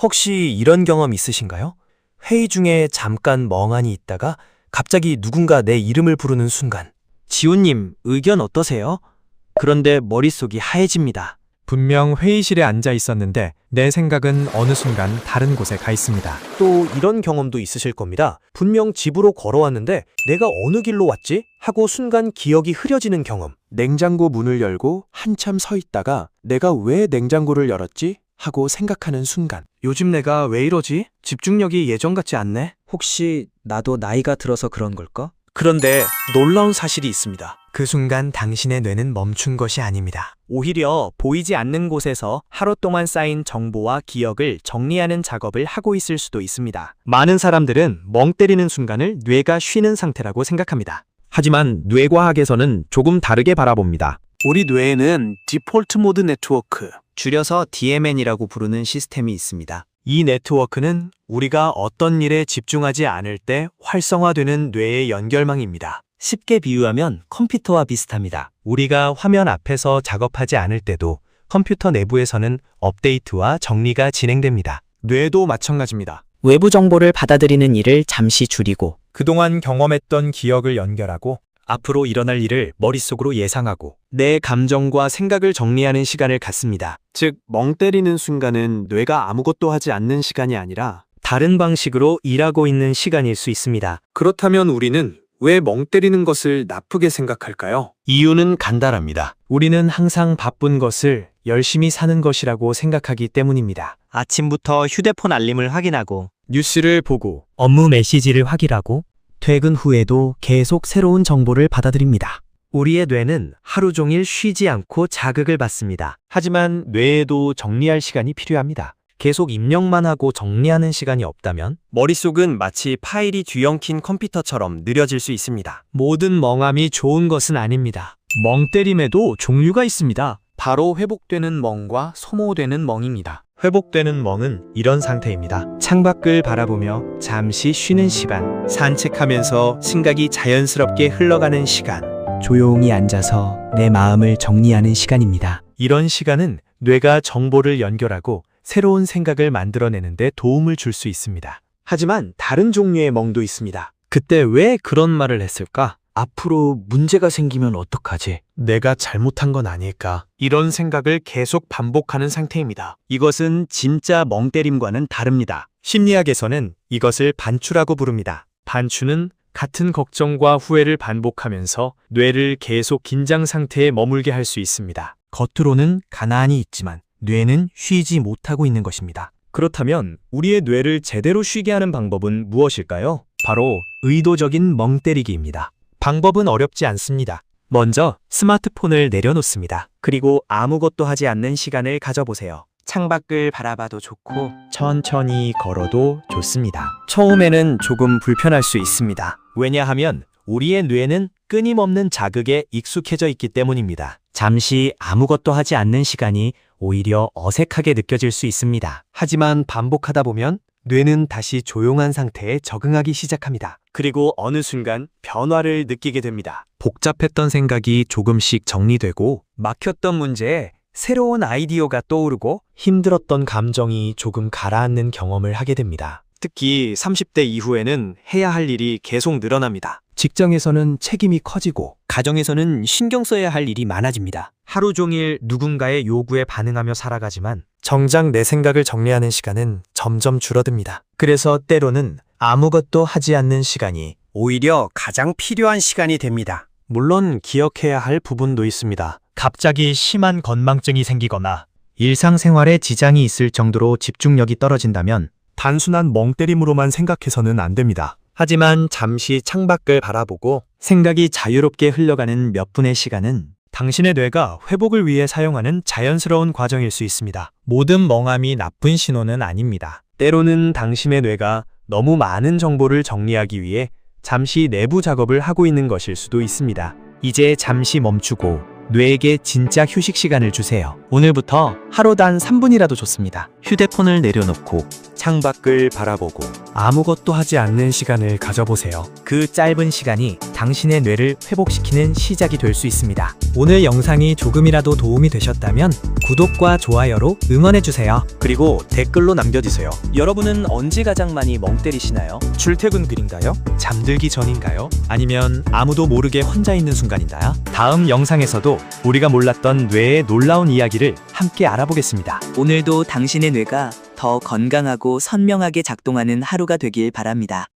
혹시 이런 경험 있으신가요? 회의 중에 잠깐 멍하니 있다가 갑자기 누군가 내 이름을 부르는 순간. 지호님, 의견 어떠세요? 그런데 머릿속이 하얘집니다. 분명 회의실에 앉아 있었는데 내 생각은 어느 순간 다른 곳에 가 있습니다. 또 이런 경험도 있으실 겁니다. 분명 집으로 걸어왔는데 내가 어느 길로 왔지? 하고 순간 기억이 흐려지는 경험. 냉장고 문을 열고 한참 서 있다가 내가 왜 냉장고를 열었지? 하고 생각하는 순간. 요즘 내가 왜 이러지? 집중력이 예전 같지 않네? 혹시 나도 나이가 들어서 그런 걸까? 그런데 놀라운 사실이 있습니다. 그 순간 당신의 뇌는 멈춘 것이 아닙니다. 오히려 보이지 않는 곳에서 하루 동안 쌓인 정보와 기억을 정리하는 작업을 하고 있을 수도 있습니다. 많은 사람들은 멍 때리는 순간을 뇌가 쉬는 상태라고 생각합니다. 하지만 뇌과학에서는 조금 다르게 바라봅니다. 우리 뇌에는 디폴트 모드 네트워크, 줄여서 DMN이라고 부르는 시스템이 있습니다. 이 네트워크는 우리가 어떤 일에 집중하지 않을 때 활성화되는 뇌의 연결망입니다. 쉽게 비유하면 컴퓨터와 비슷합니다. 우리가 화면 앞에서 작업하지 않을 때도 컴퓨터 내부에서는 업데이트와 정리가 진행됩니다. 뇌도 마찬가지입니다. 외부 정보를 받아들이는 일을 잠시 줄이고 그동안 경험했던 기억을 연결하고 앞으로 일어날 일을 머릿속으로 예상하고 내 감정과 생각을 정리하는 시간을 갖습니다. 즉 멍 때리는 순간은 뇌가 아무것도 하지 않는 시간이 아니라 다른 방식으로 일하고 있는 시간일 수 있습니다. 그렇다면 우리는 왜 멍 때리는 것을 나쁘게 생각할까요? 이유는 간단합니다. 우리는 항상 바쁜 것을 열심히 사는 것이라고 생각하기 때문입니다. 아침부터 휴대폰 알림을 확인하고 뉴스를 보고 업무 메시지를 확인하고 퇴근 후에도 계속 새로운 정보를 받아들입니다. 우리의 뇌는 하루 종일 쉬지 않고 자극을 받습니다. 하지만 뇌에도 정리할 시간이 필요합니다. 계속 입력만 하고 정리하는 시간이 없다면 머릿속은 마치 파일이 뒤엉킨 컴퓨터처럼 느려질 수 있습니다. 모든 멍함이 좋은 것은 아닙니다. 멍 때림에도 종류가 있습니다. 바로 회복되는 멍과 소모되는 멍입니다. 회복되는 멍은 이런 상태입니다. 창밖을 바라보며 잠시 쉬는 시간, 산책하면서 생각이 자연스럽게 흘러가는 시간, 조용히 앉아서 내 마음을 정리하는 시간입니다. 이런 시간은 뇌가 정보를 연결하고 새로운 생각을 만들어내는데 도움을 줄 수 있습니다. 하지만 다른 종류의 멍도 있습니다. 그때 왜 그런 말을 했을까? 앞으로 문제가 생기면 어떡하지? 내가 잘못한 건 아닐까? 이런 생각을 계속 반복하는 상태입니다. 이것은 진짜 멍 때림과는 다릅니다. 심리학에서는 이것을 반추라고 부릅니다. 반추는 같은 걱정과 후회를 반복하면서 뇌를 계속 긴장 상태에 머물게 할 수 있습니다. 겉으로는 가난이 있지만 뇌는 쉬지 못하고 있는 것입니다. 그렇다면 우리의 뇌를 제대로 쉬게 하는 방법은 무엇일까요? 바로 의도적인 멍 때리기입니다. 방법은 어렵지 않습니다. 먼저 스마트폰을 내려놓습니다. 그리고 아무것도 하지 않는 시간을 가져보세요. 창밖을 바라봐도 좋고 천천히 걸어도 좋습니다. 처음에는 조금 불편할 수 있습니다. 왜냐하면 우리의 뇌는 끊임없는 자극에 익숙해져 있기 때문입니다. 잠시 아무것도 하지 않는 시간이 오히려 어색하게 느껴질 수 있습니다. 하지만 반복하다 보면 뇌는 다시 조용한 상태에 적응하기 시작합니다. 그리고 어느 순간 변화를 느끼게 됩니다. 복잡했던 생각이 조금씩 정리되고 막혔던 문제에 새로운 아이디어가 떠오르고 힘들었던 감정이 조금 가라앉는 경험을 하게 됩니다. 특히 30대 이후에는 해야 할 일이 계속 늘어납니다. 직장에서는 책임이 커지고 가정에서는 신경 써야 할 일이 많아집니다. 하루 종일 누군가의 요구에 반응하며 살아가지만 정작 내 생각을 정리하는 시간은 점점 줄어듭니다. 그래서 때로는 아무것도 하지 않는 시간이 오히려 가장 필요한 시간이 됩니다. 물론 기억해야 할 부분도 있습니다. 갑자기 심한 건망증이 생기거나 일상생활에 지장이 있을 정도로 집중력이 떨어진다면 단순한 멍 때림으로만 생각해서는 안 됩니다. 하지만 잠시 창밖을 바라보고 생각이 자유롭게 흘러가는 몇 분의 시간은 당신의 뇌가 회복을 위해 사용하는 자연스러운 과정일 수 있습니다. 모든 멍함이 나쁜 신호는 아닙니다. 때로는 당신의 뇌가 너무 많은 정보를 정리하기 위해 잠시 내부 작업을 하고 있는 것일 수도 있습니다. 이제 잠시 멈추고 뇌에게 진짜 휴식 시간을 주세요. 오늘부터 하루 단 3분이라도 좋습니다. 휴대폰을 내려놓고 창밖을 바라보고 아무것도 하지 않는 시간을 가져보세요. 그 짧은 시간이 당신의 뇌를 회복시키는 시작이 될 수 있습니다. 오늘 영상이 조금이라도 도움이 되셨다면 구독과 좋아요로 응원해주세요. 그리고 댓글로 남겨주세요. 여러분은 언제 가장 많이 멍 때리시나요? 출퇴근길인가요? 잠들기 전인가요? 아니면 아무도 모르게 혼자 있는 순간인가요? 다음 영상에서도 우리가 몰랐던 뇌의 놀라운 이야기를 함께 알아보겠습니다. 오늘도 당신의 뇌가 더 건강하고 선명하게 작동하는 하루가 되길 바랍니다.